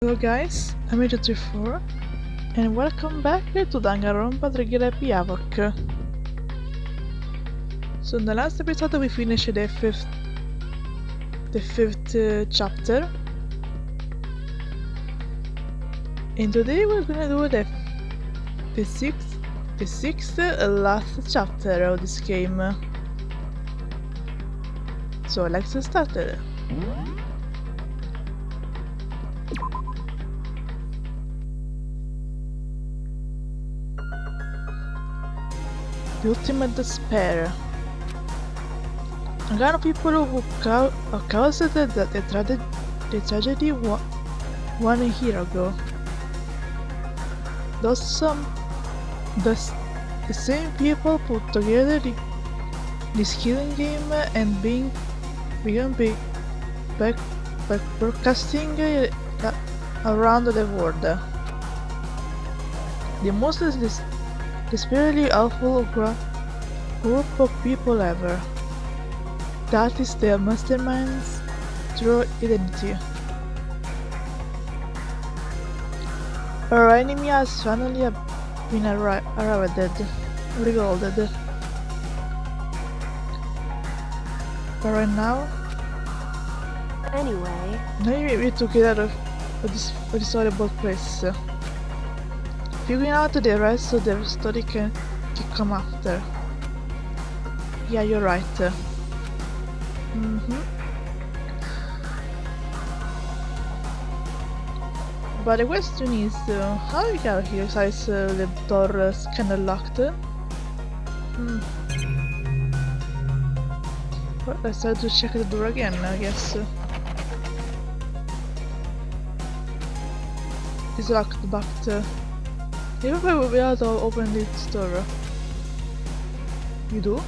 Hello guys, I'm 834 and welcome back to Danganronpa Draghi Havoc. So in the last episode we finished the fifth chapter, and today we're gonna do the sixth last chapter of this game. So let's start it. The ultimate despair. A lot of people who caused the tragedy 1 year ago. The same people put together this killing game and began broadcasting around the world. The most desperately awful group of people ever. That is the mastermind's true identity. Our enemy has finally been revealed. But right now, we need to get out of this horrible place. Figuring out the rest of the story can come after. Yeah, you're right. But the question is, how we get out here since the door is kinda locked? Well, let's try to check the door again, I guess. It's locked, but maybe I will be able to open this door. You do?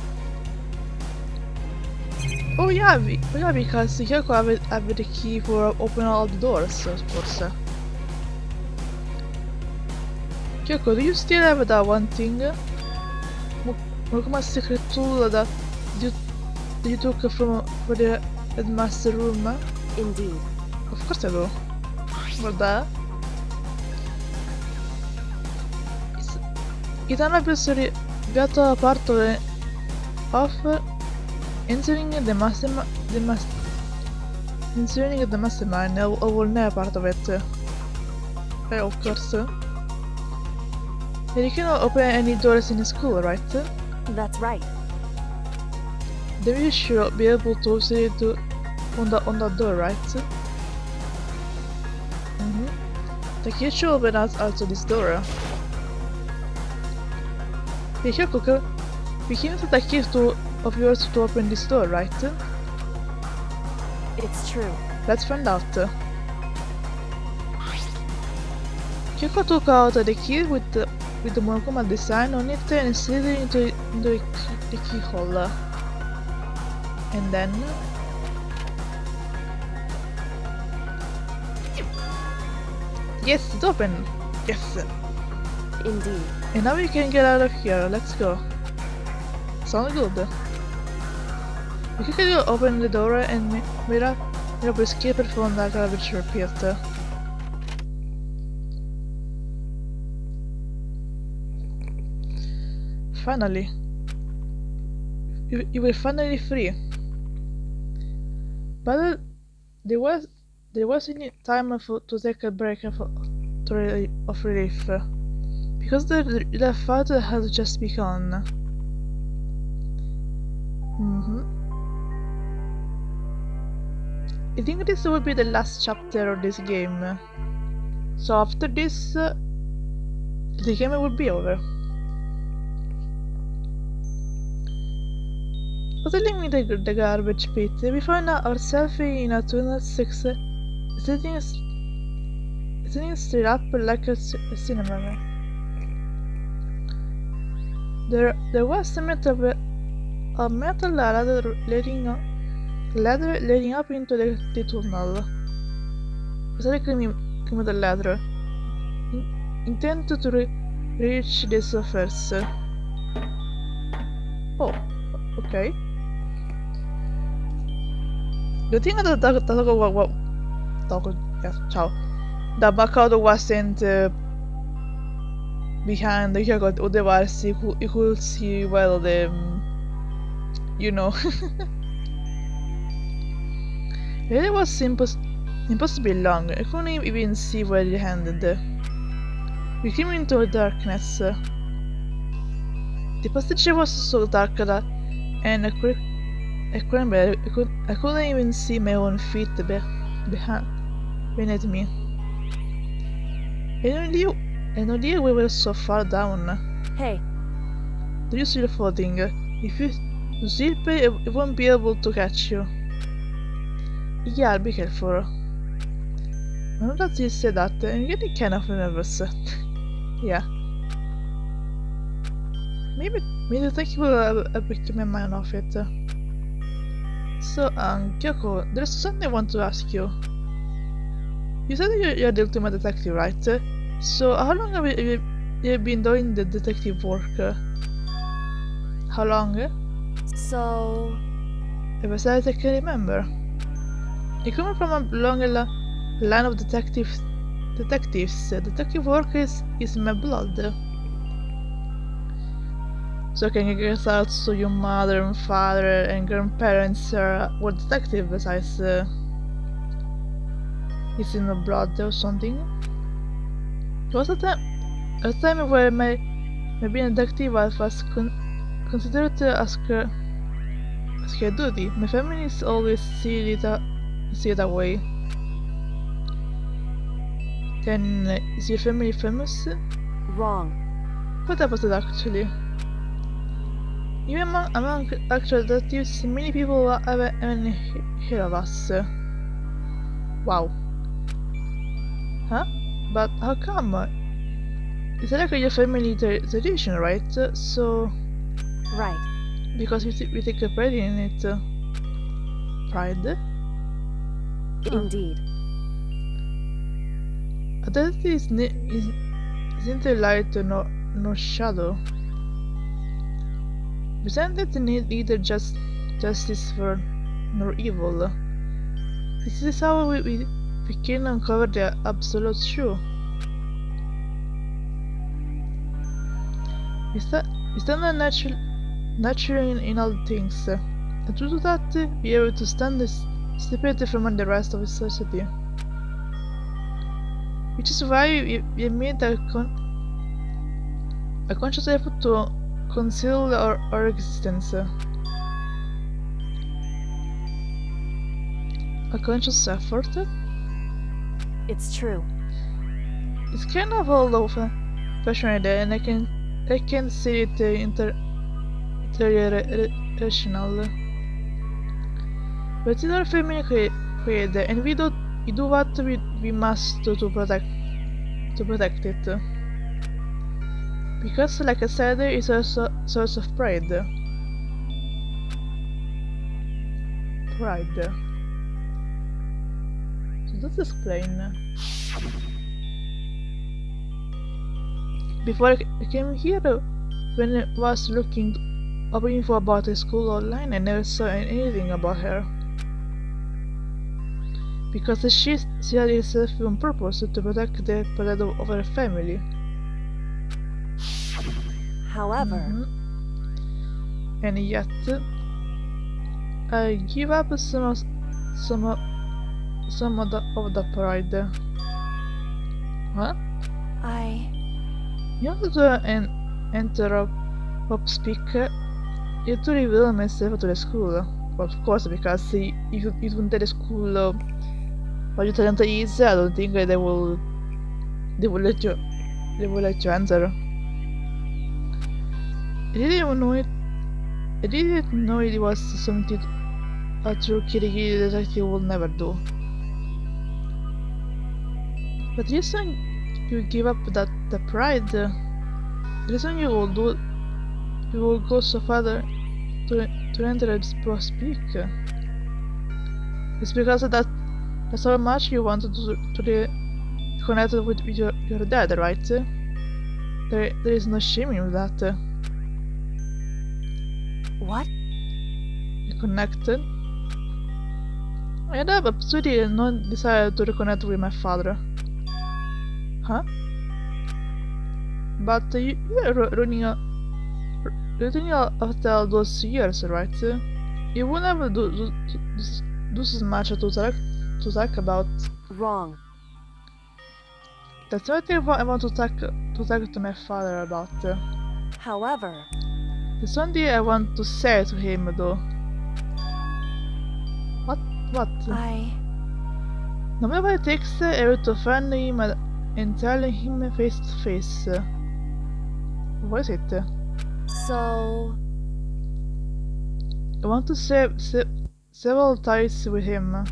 Oh yeah, because Kyoko have the key for opening all the doors, of course. Kyoko, do you still have that one thing? More secret tool that you took for the headmaster room? Indeed. Of course I do. Guarda. It unobviously got a part of entering the mastermind. I will never part of it. Of course. And you cannot open any doors in the school, right? That's right. Then you should be able to see it on that door, right? The key should open also this door. Hey Hyoko, we can use the key of yours to open this door, right? It's true. Let's find out. Hyoko took out the key with the Monokuma design on it and slid it into the keyhole. And then... Yes, it's open! Yes! Indeed. And now we can get out of here, let's go. Sounds good. We can open the door and mira per escape from the garbage pit. Finally. You were finally free. But there wasn't time to take a break of relief. Because the fight has just begun. I think this will be the last chapter of this game. So after this, the game will be over. Settling in the garbage pit, we find ourselves in a tunnel 6, sitting straight up like a cinema. There was a metal ladder leading up into the tunnel. We started climbing the ladder, intent to reach the surface. Oh, okay. Good thing that ciao. The Bakado wasn't behind the Havoc or the bars. You could see well the, you know. It was impossibly long. I couldn't even see where it ended. We came into the darkness. The passage was so dark that, and I couldn't even see my own feet beneath me. I knew we were so far down. Hey, Do you see the floating? If you slip, it won't be able to catch you. Yeah, I'll be careful. Now that you said that, I'm getting kind of nervous. Yeah. Maybe thank you will pick my mind off it. So, Kyoko, there's something I want to ask you. You said you're the ultimate detective, right? So, how long have you been doing the detective work? How long? so... Ever since I can remember. I come from a long line of detectives. Detective work is in my blood. So can you guess out so your mother and father and grandparents were detectives besides it's in the blood or something? It was a time where my being a detective was considered as her duty. My family is always see it that way. Then is your family famous? wrong. What opposite actually? Even among actual detectives, many people haven't heard of us. Wow. Huh? But how come? It's like your family tradition, right? So, Right. because we take a pride in it. Pride? Huh. Indeed. A detective is neither light nor shadow. Presented neither justice for nor evil. This is how we can uncover the absolute truth. We stand on natural in all things, and to do that, be able to stand separated from the rest of the society. Which is why we made a conscious effort to conceal our existence. A conscious effort? It's true. It's kind of all of passionate, and I can see it rational. But it's our family created, and we do what we must to protect it. Because, like I said, it's a source of pride. Pride. So let's explain. Before I came here, when I was looking up info about the school online, I never saw anything about her. Because she had herself on purpose to protect the pride of her family. However, And yet, I give up some of the pride. What? You have to enter up speak to reveal myself to the school. Well, of course, because if you don't tell the school what your talent is, I don't think they will let you enter. I didn't know it. I didn't know it was something a true Kirigi detective would never do. But the reason you give up the pride, the reason you will go so far to enter and speak, it's because that's how much you want to connect with your dad, right? There is no shame in that. what? You connected. I have absolutely no desire to reconnect with my father. Huh? But you are running after all those years, right? You won't have do so much to talk about. Wrong. That's not what I want to talk to my father about. However, There's one thing I want to say to him though. What? What? No matter what it takes, I will to find him and tell him face to face. What is it? So, I want to several ties with him.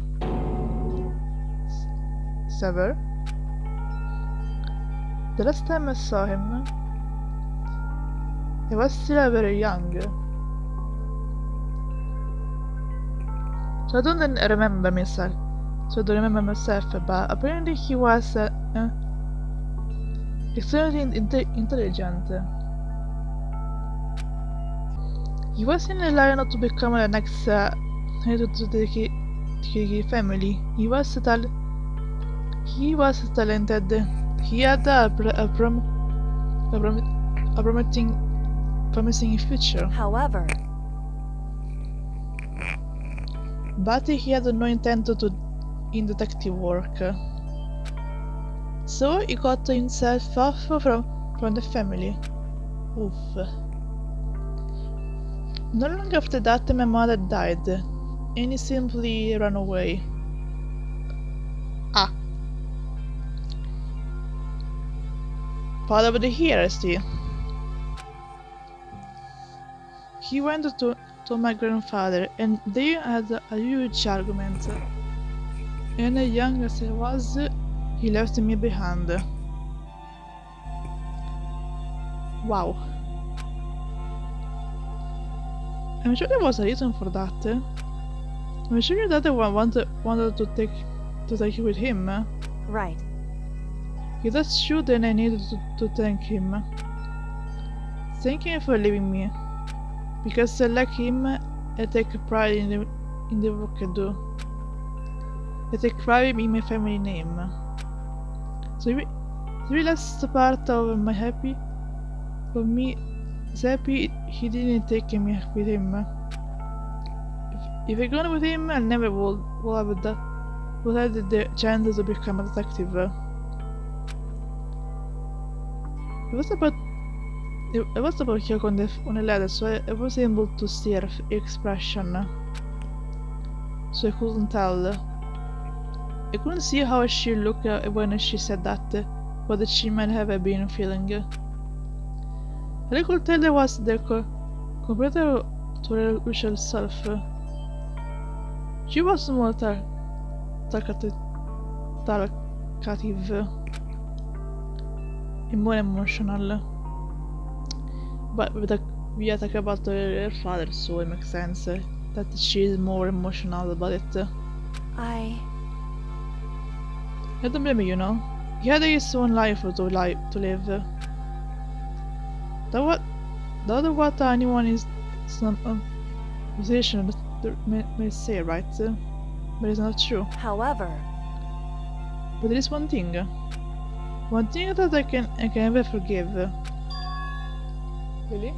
Sever? The last time I saw him, I was still very young. So I don't remember myself. But apparently he was extremely intelligent. He was in a line to become the next head to the family. He was talented. He had a promising future. however, But he had no intent in detective work. So he got himself off from the family. Oof. Not long after that, my mother died, and he simply ran away. Ah. Father of the year, I see. He went to my grandfather, and they had a huge argument. And young as I was, he left me behind. Wow. I'm sure there was a reason for that. I'm sure your dad wanted to take you with him. right. He just should, and I needed to thank him. Thank him for leaving me. Because like him, I take pride in the work I do. I take pride in my family name. So the last part of my happy, for me, is happy he didn't take me with him. If I gone with him, I never would have the chance to become a detective. It was about here on the ladder, so I was able to see her expression. So I couldn't tell. I couldn't see how she looked when she said that, what she might have been feeling. I could tell there was the compared to her usual self. She was more talkative and more emotional. But we are talking about her father, so it makes sense that she is more emotional about it. I don't blame you, you know. He had his own life to live. That what anyone is some musician may say, right? But it's not true. However, But there is one thing that I can never forgive. Really?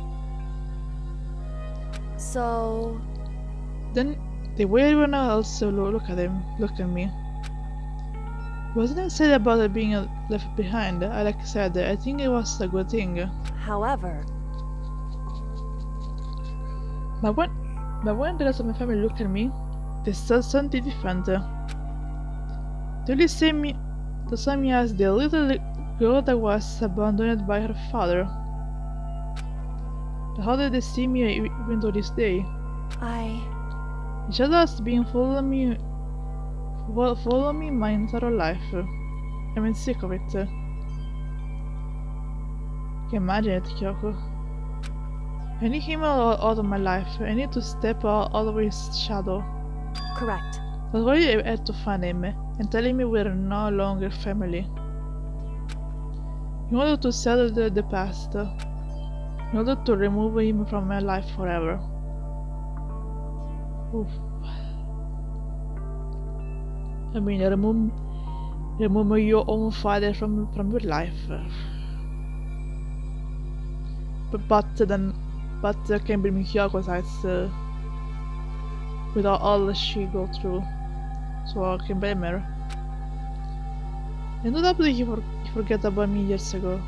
so, Then the way everyone else look at me. Wasn't I said about it being left behind? I like said, I think it was a good thing. however, But when the rest of my family look at me, they saw something different. They only see me as the little girl that was abandoned by her father. But how did they see me even to this day? Each other has been following me my entire life. I'm sick of it. Can you imagine it, Kyoko? I need him out of my life. I need to step out of his shadow. correct. That's why I had to find him and tell him we're no longer family. In order to settle the past. In order to remove him from my life forever. Oof. I mean, Remove your own father from your life. But can bli mycket size with all she go through. So I can blame her. And not that you forget about me years ago.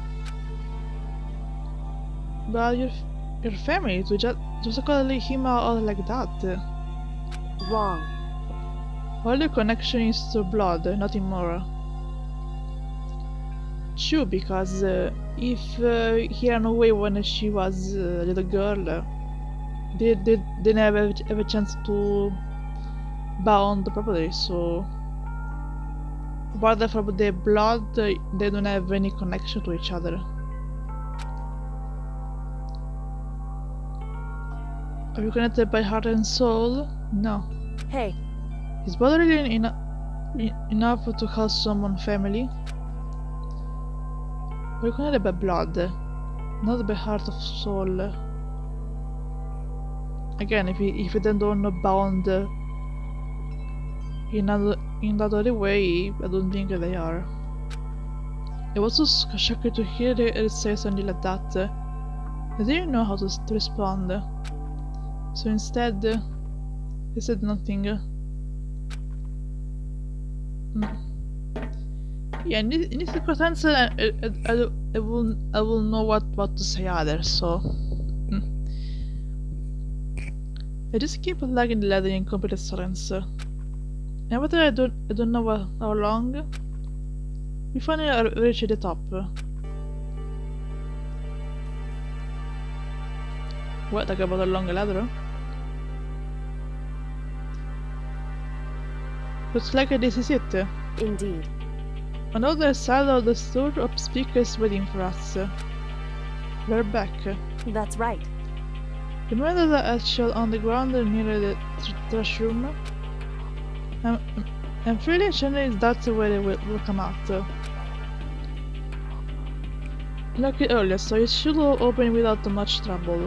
But your family to just call him out like that. Wrong. All the connection is to blood, nothing more. True, because if he ran away when she was a little girl, they didn't have a chance to bond properly, so apart from the blood, they don't have any connection to each other. Are you connected by heart and soul? No. Hey, Is blood really enough to call someone family? Are you connected by blood, not by heart of soul? Again, if you then don't bound in that other way, I don't think they are. I was so shocked to hear her say something like that. I didn't know how to respond. So instead, I said nothing. Yeah, in this circumstance, I will know what to say either. So I just keep lagging the ladder in complete silence. And whether I don't know how long, we finally reach the top. What, talk about a long ladder? Looks like this is it. indeed. On the other side of the store of speakers waiting for us. We're back. That's right. Remember that I shot on the ground near the trash room? I'm fairly sure that's where they will come out. Like earlier, so it should open without much trouble.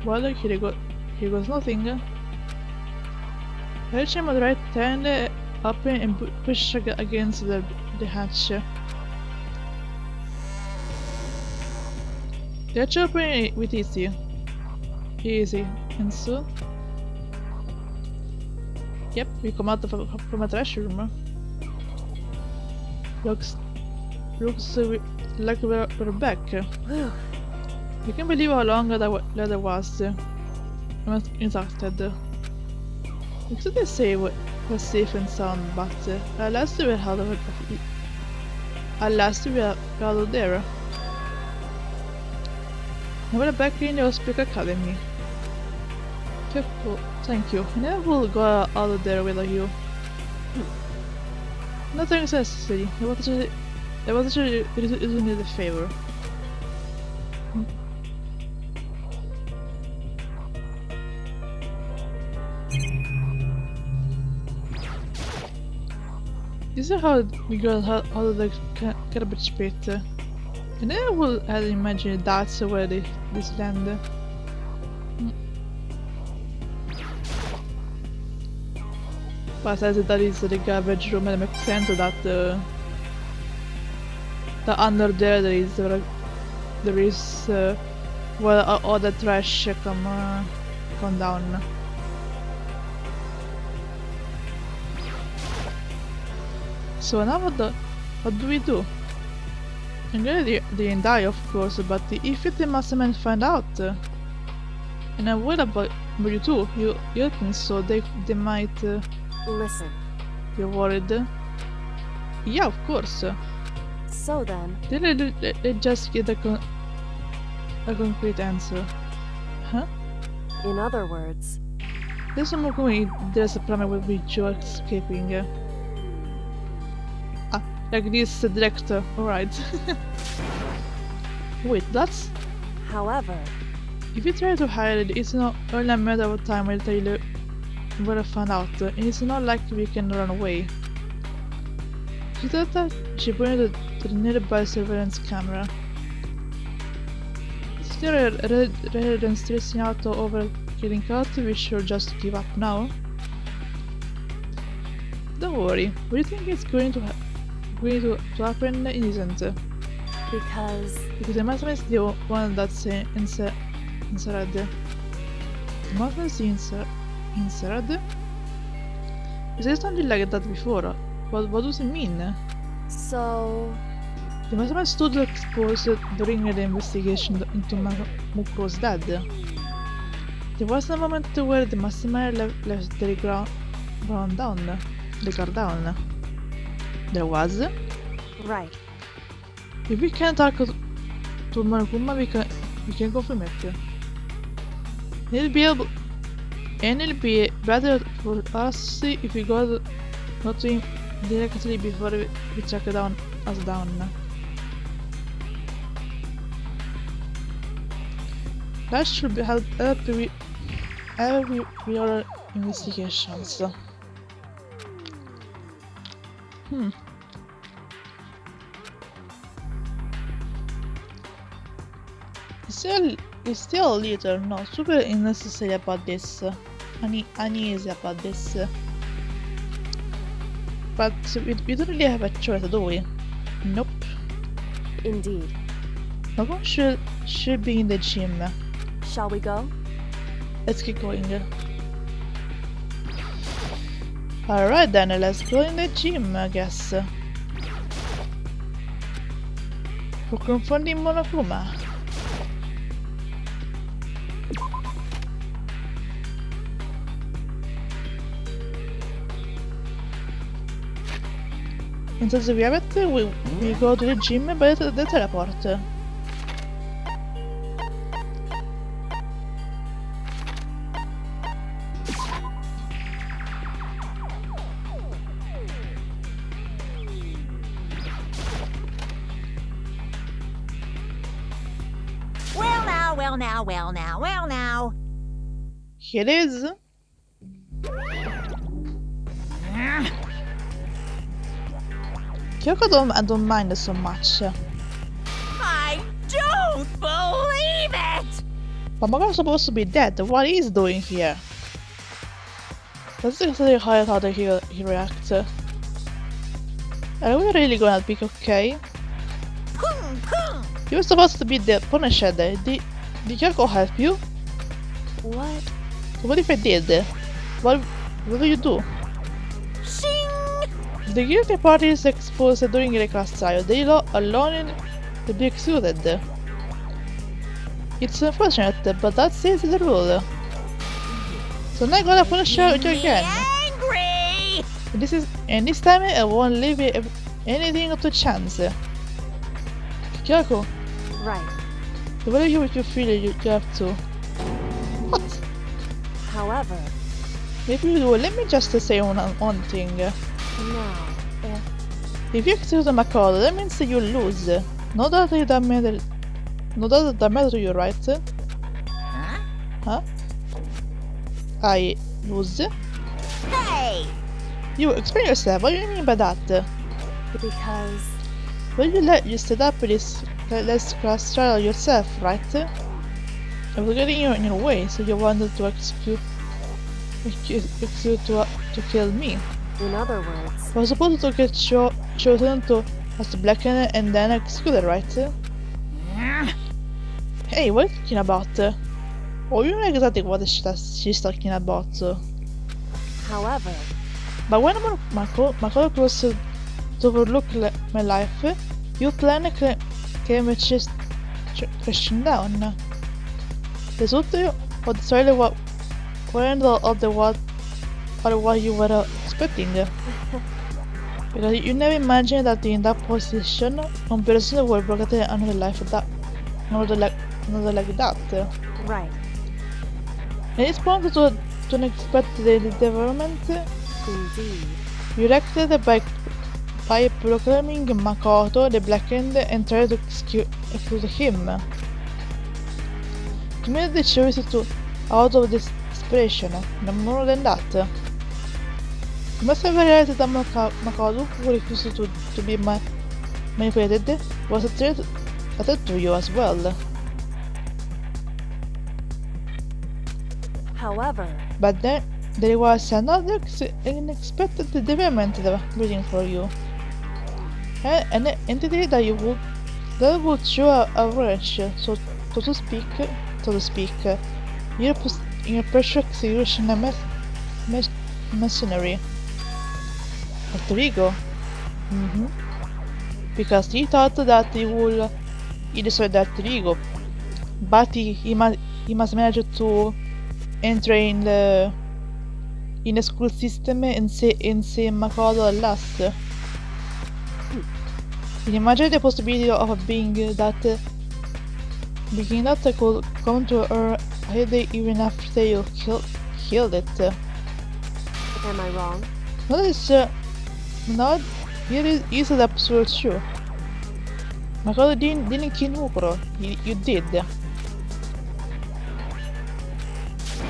Well, here goes nothing. I reach my right hand up and push against the hatch. The hatch open with easy, and so. Yep, we come out from a trash room. Looks like we're back. Whew. I can't believe how long that was. I'm exhausted. I couldn't say what was safe and sound, but at last we were out of it. At last we are out of there. Now we're back in the Hospital Academy. Thank you. I never will go out of there without you. Nothing is necessary. I was actually doing you a favor. This is how we got out of the garbage pit. I never would have imagined that's where this land. But as that is the garbage room, it makes sense that under there is where all the trash come down. So now what do we do? I'm glad they didn't die, of course, but if the mastermen find out, and I'm worried about you too. You think so? They might. Listen. You're worried? Yeah, of course. So then, They just get a concrete answer. Huh? in other words, There's no way there's a problem with Joe escaping. Like this director, alright. Wait, that's... however, If you try to hide it, it's not only a matter of time until you will find out, and it's not like we can run away. She thought that she pointed to the nearby surveillance camera. Still, rather than stressing out over getting caught, we should just give up now. Don't worry, what do you think is going to We need to happen isn't. Because Because the Muslim is the one that's inside. The Muslim is inside. Is there something like that before? What does it mean? so The Muslim stood exposed during the investigation into Mukro's death. There was a moment where the Mastermind left the ground down. The car down. There was. right. If we can talk to Monokuma, we can confirm it. It'll be better for us if we go not to him directly before we track us down. That should help with our investigations. It's still a little, no, super unnecessary about this. Uneasy about this. But we don't really have a choice, do we? Nope. Indeed. No one should be in the gym. Shall we go? Let's keep going. Alright then, let's go in the gym, I guess. For confronting Monokuma. And since we have it, we go to the gym by the teleport. Well now. Here it is. Kyoko I don't mind so much. I don't believe it! But Maga's supposed to be dead. What is he doing here? Let's see how he reacts. Are we really gonna be okay? You were supposed to be the Punisher. Did Kyoko help you? What? What if I did? What do you do? Shing! The guilty party is exposed during the class trial. They alone to be executed. It's unfortunate, but that is the rule. So now I'm gonna punish you again. Angry! And this time I won't leave anything to chance. Kyoko, Right. the way you feel you have to. What? However, If you do, let me just say one thing. now, If you execute Makoto, that means you lose. Not that matter to you, right? Huh? Huh? I lose? Hey! You explain yourself, what do you mean by that? because Well, you set up this last class trial yourself, right? I was getting you in your way, so you wanted to execute to kill me. in other words, I was supposed to get chosen to as blackened and then executed, right? Hey, what are you talking about? Oh, you know exactly what she's talking about. however, But when Makoto was to overlook my life, your plan came just crashing down. The result of the trial weren't of what you were expecting. Because you never imagined that in that position, one person would block another life another like that. right. In response to unexpected development, Indeed. you reacted by proclaiming Makoto the Blackened and tried to execute him. You made the choice to out of desperation, no more than that. You must have realized that Makoto, who refused to be manipulated, was a threat to you as well. However, But then there was another unexpected development waiting for you. An entity that would show a wrench, so to speak, in your pressure execution and machinery. Alter ego? Because he thought that he destroyed the alter ego, but he must manage to enter in the school system insieme a Makoto al last. Can you imagine the possibility of a being that could come to her head even after you killed it? Am I wrong? That is not really easy the absurd true. Makoto didn't kill Mukuro. You did.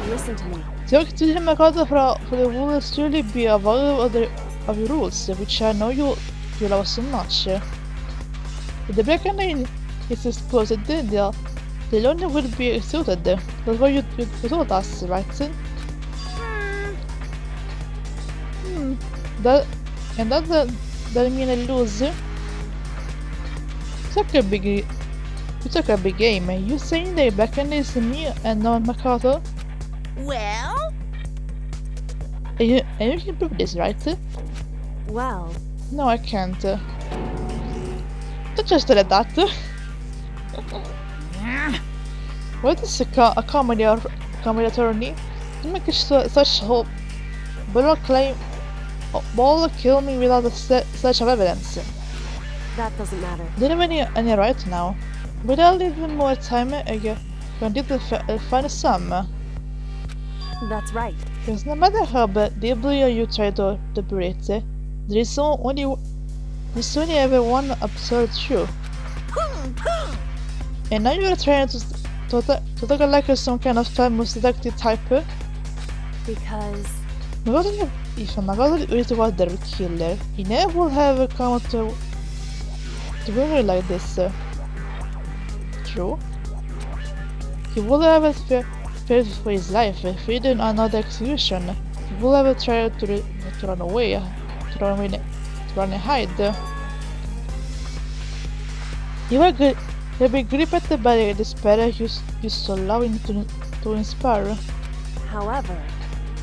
Listen to me. So to him Makoto for the will surely be aware of your rules, which I know you love so much. If the black line is exposed, the learning will be executed. That's what you told us, right? That mean I lose? It's like a big game. You saying the black line is me and not Makoto? Well? And you can prove this, right? Well, No, I can't. Don't just let that. What is a comedy attorney? You make such hope. But Ball kill me without such of evidence. that doesn't matter. They don't have any right now. But a little more time ago, when did find some? That's right. Because no matter how deeply you try to breathe, there is only ever one absurd truth. And now you're trying to talk like some kind of famous detective type. Because If Makoto really was the killer, he never would have come to really like this. True. He would have feared for his life, fearing another execution. He would have tried to run away, to run and hide. You were be gripped by the despair you so loving to inspire. However,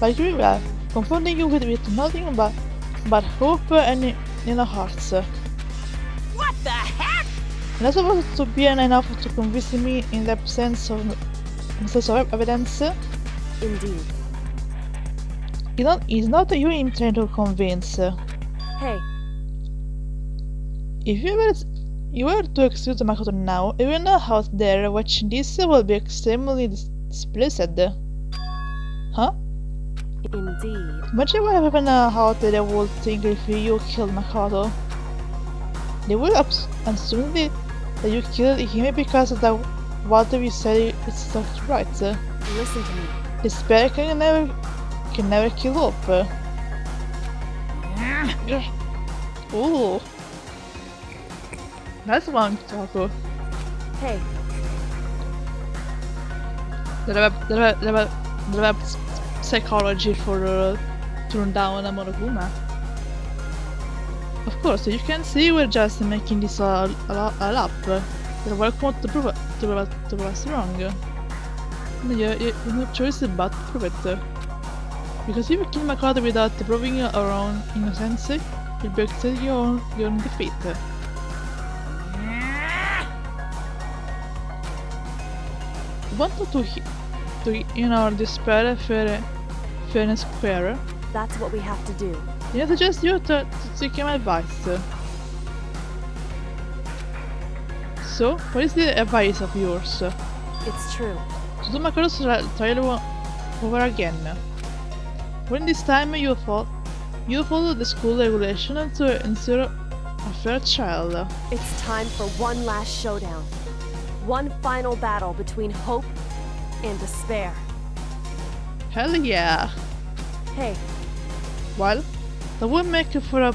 Like you were, confronting you with nothing but hope and in our hearts. What the heck? And that's supposed to be enough to convince me in the absence of evidence. indeed. It's not you I'm trying to convince. Hey, If you were to excuse Makoto now, everyone out there watching this will be extremely displeased. Huh? indeed. Imagine what happened out there would think if you killed Makoto. They will assume that you killed him because of what we say is not right. Listen to me. Despair can never kill hope. Ooh. That's one taco. Hey, Det var psychology for turn down a Monokuma. Of course, you can see we're just making this all up. You're welcome to prove us wrong. You have no choice but to prove it. Because if you kill Makoto without proving your own innocence, you'll be accepting your own defeat. Want to despair fair and square? that's what we have to do. I suggest you to take my advice. So, what is the advice of yours? It's true. To do Makoto's trial over again. When this time you follow the school regulation to ensure a fair trial. It's time for one last showdown. One final battle between hope and despair. Hell yeah! Hey, Well, that would make for a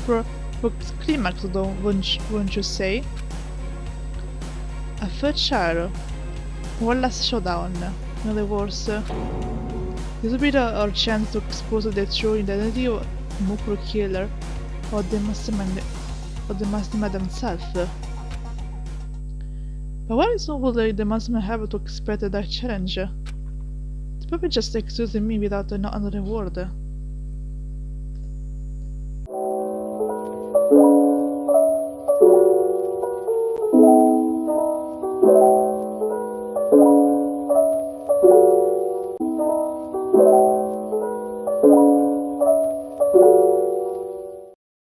climax, though, wouldn't you say? A fair trial. One last showdown. In other words, this would be our chance to expose the true identity of Mukuro killer or the mastermind of the Mastermind themselves. But what reason would the Mastermind have to expect a dark challenge? They probably just excusing me without another word.